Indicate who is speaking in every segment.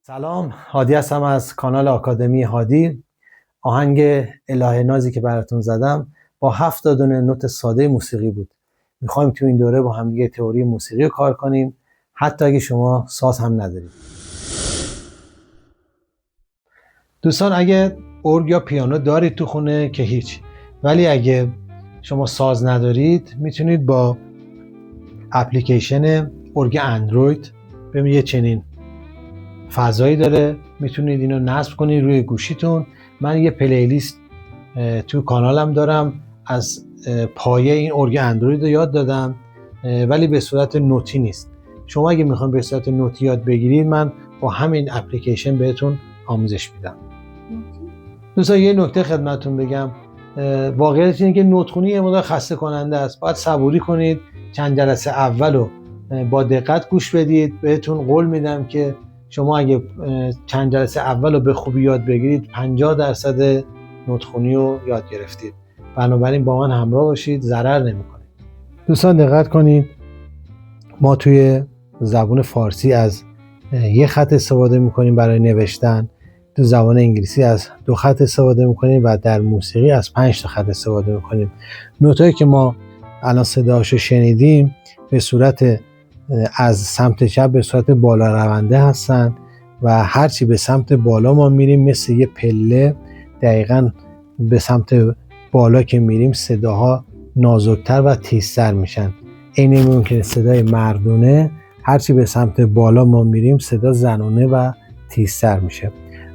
Speaker 1: سلام، هادی هستم از کانال آکادمی هادی. آهنگ الهه نازی که براتون زدم با 7 دونه نوت ساده موسیقی بود. میخوایم تو این دوره با هم دیگه تئوری موسیقی رو کار کنیم، حتی اگه شما ساز هم ندارید. دوستان اگه ارگ یا پیانو دارید تو خونه که هیچ، ولی اگه شما ساز ندارید میتونید با اپلیکیشن ارگ اندروید، ببینید یه چنین فضایی داره، میتونید اینو نصب کنید روی گوشیتون. من یه پلیلیست تو کانالم دارم، از پایه این ارگ اندروید رو یاد دادم، ولی به صورت نوتی نیست. شما اگه میخواید به صورت نوتی یاد بگیرید، من با همین اپلیکیشن بهتون آموزش میدم. دوستان یه نکته خدمتتون بگم، واقعیت اینه که نوت‌خوانی یه مقدار خسته کننده است. باید صبوری کنید، چند جلسه اولو با دقت گوش بدید. بهتون قول میدم که شما اگه چند جلسه اول رو به خوبی یاد بگیرید، 50% نوت‌خوانی رو یاد گرفتید. بنابراین با من همراه باشید، ضرر نمی‌کنید. دوستان دقت کنید، ما توی زبان فارسی از یک خط استفاده می‌کنیم برای نوشتن، تو زبان انگلیسی از 2 خط استفاده می‌کنیم و در موسیقی از 5 تا خط استفاده می‌کنیم. نوتایی که ما الان صداشو شنیدیم به صورت از سمت چپ به صورت بالا رونده هستن و هرچی به سمت بالا ما میریم مثل یه پله، دقیقاً به سمت بالا که میریم صداها نازکتر و تیزتر میشن. عین ممکنه صدای مردونه هرچی به سمت بالا ما میریم صدا زنونه و تیزتر میشه.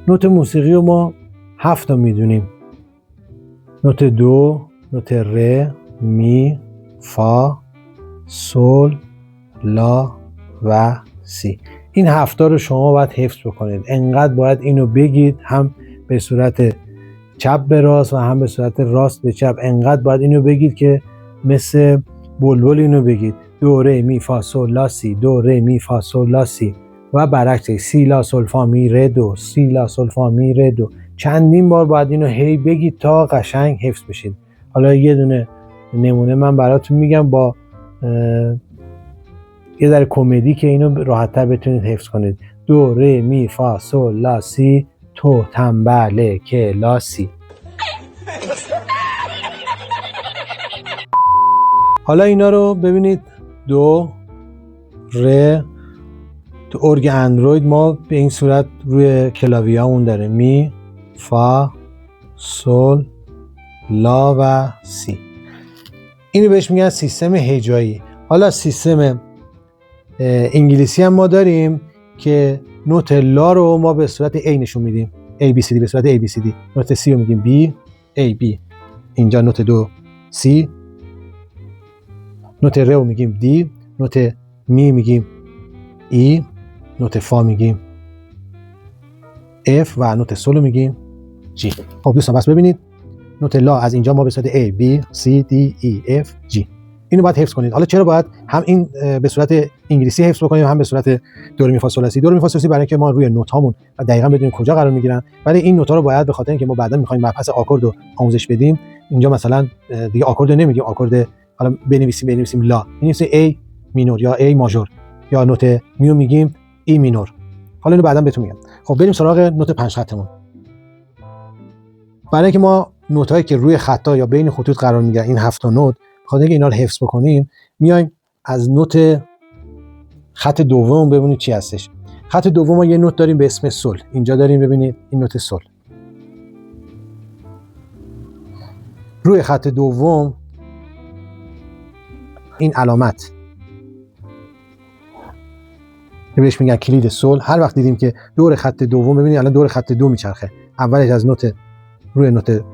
Speaker 1: نوت موسیقی رو ما 7 تا میدونیم: نوت دو، نوت ره، می، فا، سول، لا و سی. این 7 تا رو شما باید حفظ بکنید. انقدر باید اینو بگید، هم به صورت چپ به راست و هم به صورت راست به چپ. انقدر باید اینو بگید که مثل بلبل اینو بگید: دو ره می فا سول لا سی، دو ره می فا سول لا سی، و برعکس سی لا سول فا می ره دو، سی لا سول فا می ره دو. چندین بار باید اینو هی بگید تا قشنگ حفظ بشید. حالا یه دونه نمونه من براتون میگم با یه ذره کمدی که اینو راحت‌تر بتونید حفظ کنید: دو ره می فا سول لا سی، تو تنبله که لا سی. حالا اینا رو ببینید: دو ره تو ارگ اندروید ما به این صورت روی کلاویه‌مون داره: می، فا، سول، لا و سی. اینو بهش میگن سیستم هجایی. حالا سیستم انگلیسی هم ما داریم که نوت لا رو ما به صورت A نشون میدیم، ABCD، به صورت ABCD. نوت C رو میگیم B، AB. اینجا نوت دو C. نوت ر رو میگیم D، نوت می میگیم E، نوت فا میگیم F و نوت سول رو میگیم G. خب دوستان بس ببینید، نوت لا از اینجا ما به صورت A B C D E F G. اینو باید حفظ کنید. حالا چرا باید هم این به صورت انگلیسی حفظ بکنیم هم به صورت دو ره می فا سول لا سی؟ دو ره می فا سول لا سی برای اینکه ما روی نوت هامون دقیقاً بدونیم کجا قرار میگیرن، ولی این نوت ها رو باید به خاطر اینکه ما بعدا میخوایم مبحث آکورد رو آموزش بدیم، اینجا مثلا دیگه آکورد نمیگیم، آکورد حالا بنویسیم لا، بنویسیم A مینور یا A ماژور، یا نوت میو میگیم ای مینور. حالا اینو بعدا بهتون میگم. خب بریم سراغ نوت 5 خطمون. برای اینکه ما نوتایی که روی خطا یا بین خطوط قرار میگیرن، این 7 تا نوت، بخاطر اینکه اینا رو حفظ بکنیم، میایم از نوت خط دوم ببینید چی هستش. خط دوم ما یه نوت داریم به اسم سول. اینجا داریم، ببینید این نوت سول. روی خط دوم این علامت که بهش میگن کلید سول، هر وقت دیدیم که دور خط دوم، ببینید الان دور خط دو میچرخه، اولش از نوت روی نوت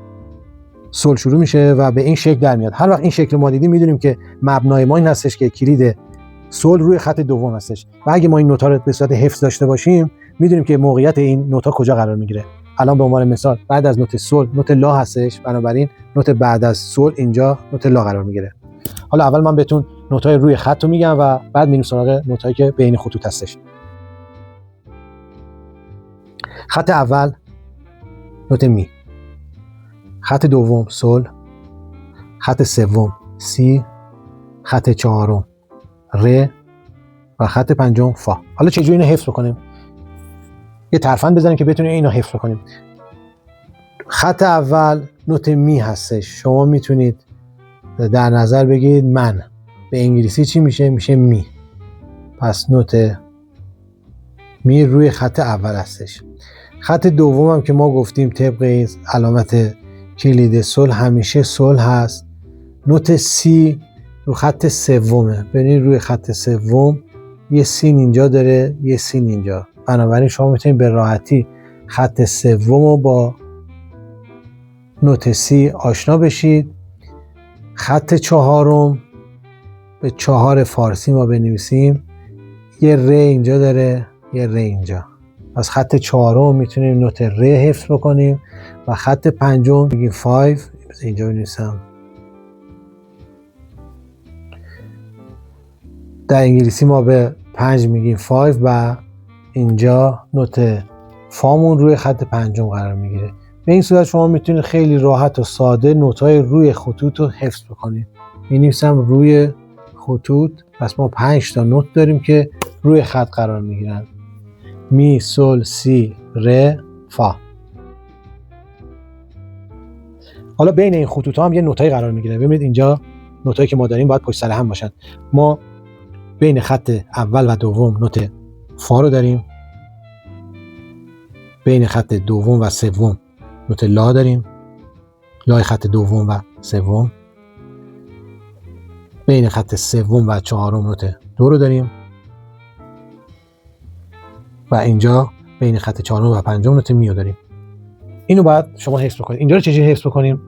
Speaker 1: سول شروع میشه و به این شکل در میاد. هر وقت این شکل ما دیدیم میدونیم که مبنای ما این هستش که کلید سول روی خط دوم هستش و اگه ما این نوت‌ها رو به صورت حفظ داشته باشیم میدونیم که موقعیت این نوت‌ها کجا قرار میگیره. الان به عنوان مثال بعد از نوت سول نوت لا هستش، بنابراین نوت بعد از سول اینجا نوت لا قرار میگیره. حالا اول من بهتون نوت‌های روی خط رو میگم و بعد میریم سراغ نوت‌هایی که بین خطوط هستش. خط اول نوت می، خط دوم سول، خط سوم سی، خط چهارم ر و خط پنجم فا. حالا چجوری اینو حفظ بکنیم؟ یه ترفند بزنیم که بتونیم اینو حفظ کنیم. خط اول نوت می هستش. شما میتونید در نظر بگیرید من به انگلیسی چی میشه؟ میشه می. پس نوت می روی خط اول هستش. خط دوم هم که ما گفتیم طبق علامت کلید صلح همیشه صلح هست. نوت سی رو خط سومه. ببینید روی خط سوم یه سین اینجا داره، یه سین اینجا. بنابراین شما میتونید به راحتی خط سوم رو با نوت سی آشنا بشید. خط چهارم به 4 فارسی ما بنویسیم، یه ر اینجا داره، یه ر اینجا. پس خط چهارم میتونیم نوت ر حفظ بکنیم و خط پنجم میگیم 5. اینجا بنویسم. در انگلیسی ما به 5 میگیم 5 و اینجا نوت فامون روی خط پنجم قرار میگیره. به این صورت شما میتونید خیلی راحت و ساده نوت‌های روی خطوط رو حفظ بکنید. می‌نویسم روی خطوط. پس ما 5 تا نوت داریم که روی خط قرار میگیرن. می، سل، سی، ر، فا. حالا بین این خطوط ها هم یه نوت‌های قرار میگیره. ببینید اینجا نوت‌هایی که ما داریم باید پشت سر هم باشن. ما بین خط اول و دوم نوت فا رو داریم. بین خط دوم و سوم نوت لا داریم. لای خط دوم و سوم. بین خط سوم و چهارم نوت دو رو داریم. و اینجا بین خط چهارم و پنجم نوت می رو داریم. اینو باید شما حفظ بکنید. اینجا رو چجوری حفظ بکنیم؟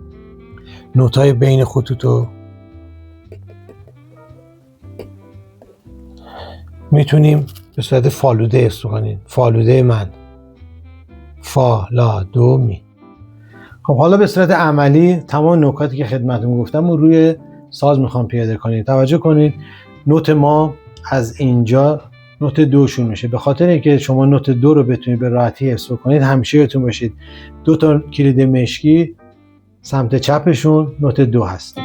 Speaker 1: نوت‌های بین خطوط رو میتونیم به صورت فالوده حفظ کنیم. فالوده من، فا، لا، دو، می. خب حالا به صورت عملی تمام نکاتی که خدمتتون گفتم رو روی ساز میخوام پیاده کنید. توجه کنید نوت ما از اینجا نوت دوشون میشه. به خاطر اینکه شما نوت دو رو بتونید به راحتی حفظ کنید همیشه یادتون باشید 2 تا کلید مشکی سمت چپشون نوت دو هست.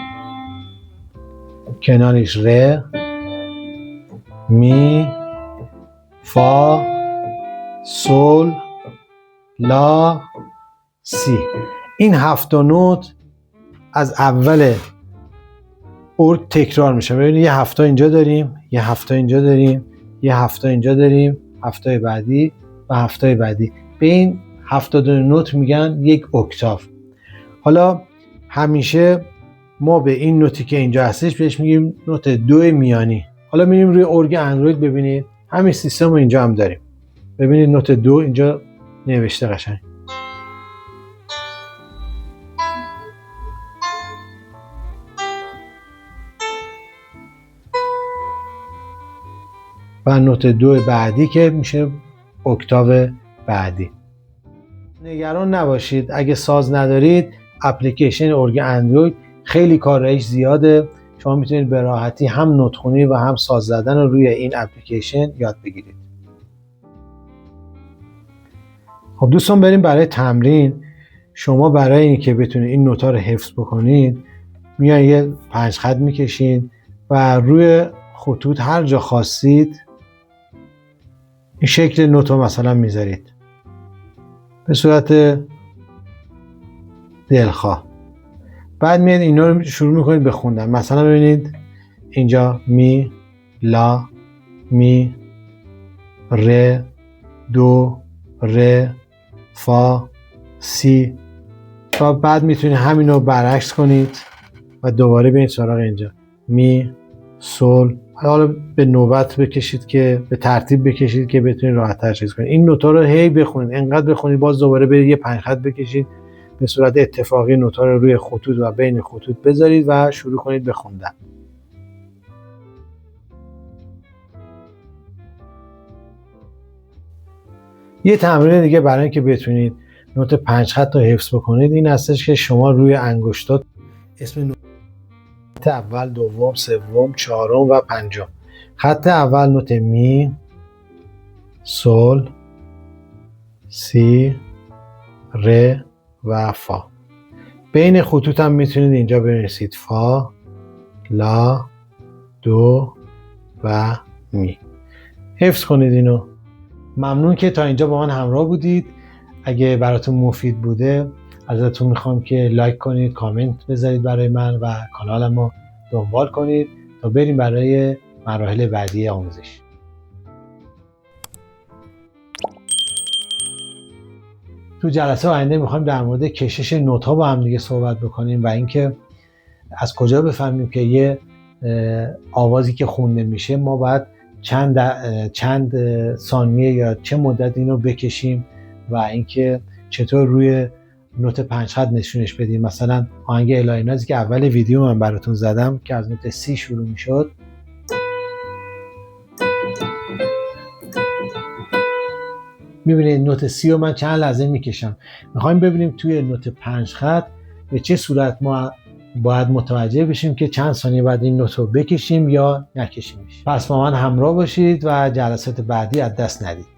Speaker 1: کنارش ر، می، فا، سل، لا، سی. این 7 تا نوت از اول ارگ تکرار میشه. ببینید یه هفته اینجا داریم، یه هفته اینجا داریم، یه هفته اینجا داریم، هفته بعدی و هفته بعدی. به این 72 نوت میگن یک اکتاو. حالا همیشه ما به این نوتی که اینجا هستش بهش میگیم نوت دو میانی. حالا میریم روی ارگ اندروید ببینید همین سیستم رو اینجا هم داریم. ببینید نوت دو اینجا نوشته قشنگ. و نوت دو بعدی که میشه اکتاو بعدی. نگران نباشید اگه ساز ندارید اپلیکیشن ارگ اندروید خیلی کارایش زیاده. شما میتونید به راحتی هم نوت خونی و هم ساز زدن رو روی این اپلیکیشن یاد بگیرید. خب دوستان بریم برای تمرین. شما برای اینکه بتونید این نوت‌ها رو حفظ بکنید میان یه 5 خط میکشین و روی خطوط هر جا خواستید این شکل نوت رو مثلا میذارید به صورت دلخواه. بعد میاد اینا رو شروع میکنید به خوندن. مثلا ببینید اینجا می، لا، می، ر، دو، ر، فا، سی. و بعد میتونید همین رو برعکس کنید و دوباره به این سراغ اینجا می، سل. حالا به نوبت بکشید که به ترتیب بکشید که بتونید راحت تر چیز کنید. این نوتا رو هی بخونید، انقدر بخونید باز دوباره برید یه 5 خط بکشید به صورت اتفاقی نوتا رو روی خطوط و بین خطوط بذارید و شروع کنید به خوندن. یه تمرین دیگه برای اینکه بتونید نوت 5 خط رو حفظ بکنید این هستش که شما روی انگشتات اسم نوت اول، دوم، سوم، چهارم و پنجم. خط اول نوت می، سل، سی، ر و فا. بین خطوط هم میتونید اینجا بنویسید فا، لا، دو و می. حفظ کنید اینو. ممنون که تا اینجا با من همراه بودید. اگه براتون مفید بوده ازتون میخوام که لایک کنید، کامنت بذارید برای من و کانالم رو دنبال کنید تا بریم برای مراحل بعدی آموزش. تو جلسه آینده میخوایم در مورد کشش نوت‌ها با هم دیگه صحبت بکنیم و اینکه از کجا بفهمیم که یه آوازی که خونده میشه ما باید چند ثانیه یا چه مدت اینو بکشیم و اینکه چطور روی نوت 5 خط نشونش بدیم. مثلا آهنگ الهی نازی که اول ویدیو من براتون زدم که از نوت سی شروع میشد، میبینید نوت سی رو من چند لحظه میکشم. میخوایم ببینیم توی نوت 5 خط به چه صورت ما باید متوجه بشیم که چند ثانیه بعد این نوت رو بکشیم یا نکشیمش. پس با من همراه باشید و جلسات بعدی از دست ندید.